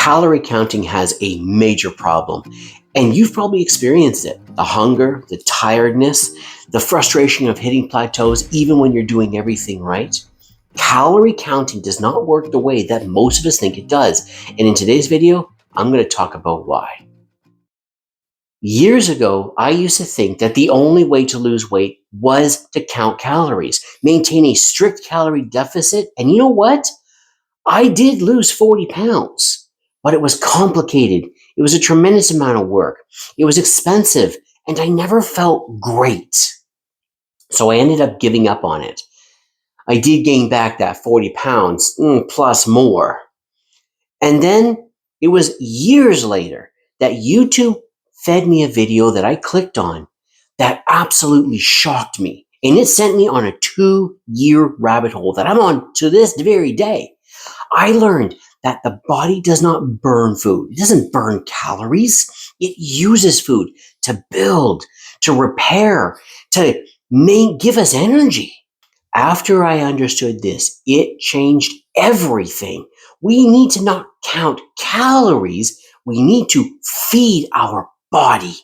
Calorie counting has a major problem, and you've probably experienced it. The hunger, the tiredness, the frustration of hitting plateaus even when you're doing everything right. Calorie counting does not work the way that most of us think it does, and in today's video, I'm going to talk about why. Years ago, I used to think that the only way to lose weight was to count calories, maintain a strict calorie deficit, and you know what? I did lose 40 pounds, but it was complicated. It was a tremendous amount of work. It was expensive, and I never felt great. So I ended up giving up on it. I did gain back that 40 pounds, plus more. And then it was years later that YouTube fed me a video that I clicked on that absolutely shocked me. And it sent me on a 2-year rabbit hole that I'm on to this very day. I learned that the body does not burn food. It doesn't burn calories. It uses food to build, to repair, to give us energy. After I understood this, it changed everything. We need to not count calories. We need to feed our body.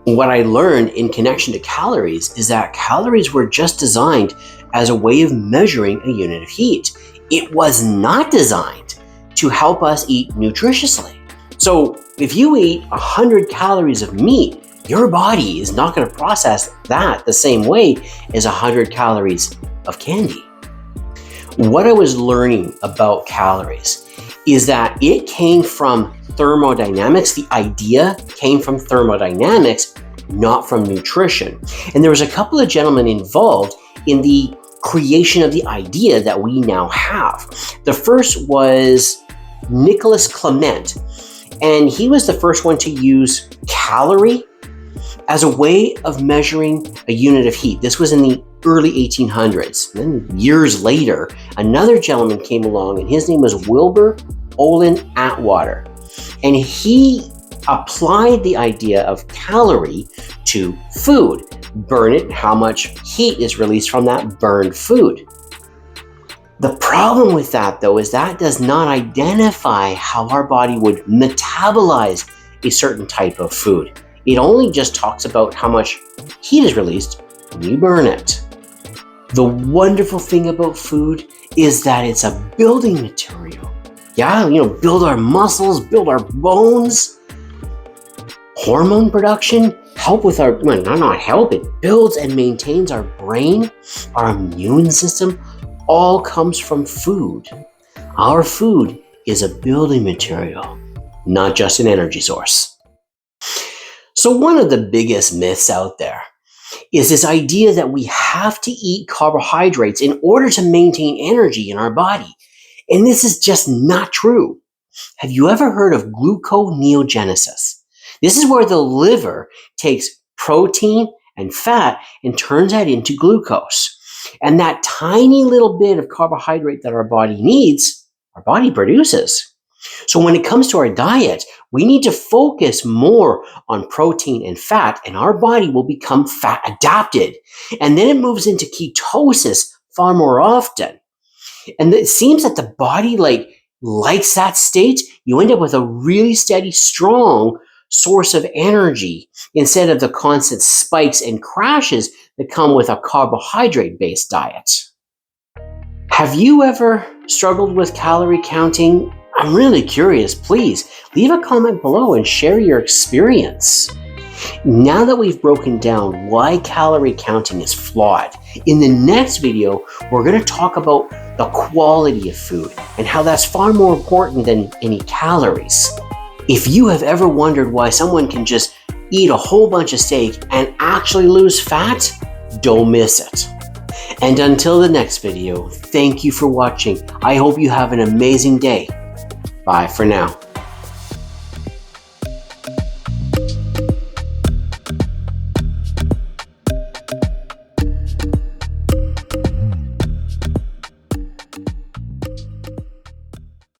What I learned in connection to calories is that calories were just designed as a way of measuring a unit of heat. It was not designed to help us eat nutritiously. So if you eat 100 calories of meat, your body is not going to process that the same way as 100 calories of candy. What I was learning about calories is that it came from thermodynamics. The idea came from thermodynamics, not from nutrition. And there was a couple of gentlemen involved in the creation of the idea that we now have. The first was Nicholas Clement, and he was the first one to use calorie as a way of measuring a unit of heat. This was in the early 1800s. Then years later, another gentleman came along, and his name was Wilbur Olin Atwater, and he applied the idea of calorie to food. Burn it, how much heat is released from that burned food. The problem with that, though, is that does not identify how our body would metabolize a certain type of food. It only just talks about how much heat is released when you burn it. The wonderful thing about food is that it's a building material. Yeah, build our muscles, build our bones. Hormone production, help with our, not help, it builds and maintains our brain, our immune system, all comes from food. Our food is a building material, not just an energy source. So one of the biggest myths out there is this idea that we have to eat carbohydrates in order to maintain energy in our body. And this is just not true. Have you ever heard of gluconeogenesis? This is where the liver takes protein and fat and turns that into glucose. And that tiny little bit of carbohydrate that our body needs, our body produces. So when it comes to our diet, we need to focus more on protein and fat, and our body will become fat adapted. And then it moves into ketosis far more often. And it seems that the body likes that state. You end up with a really steady, strong source of energy instead of the constant spikes and crashes that come with a carbohydrate-based diet. Have you ever struggled with calorie counting? I'm really curious. Please leave a comment below and share your experience. Now that we've broken down why calorie counting is flawed, in the next video, we're going to talk about the quality of food and how that's far more important than any calories. If you have ever wondered why someone can just eat a whole bunch of steak and actually lose fat, don't miss it. And until the next video, thank you for watching. I hope you have an amazing day. Bye for now.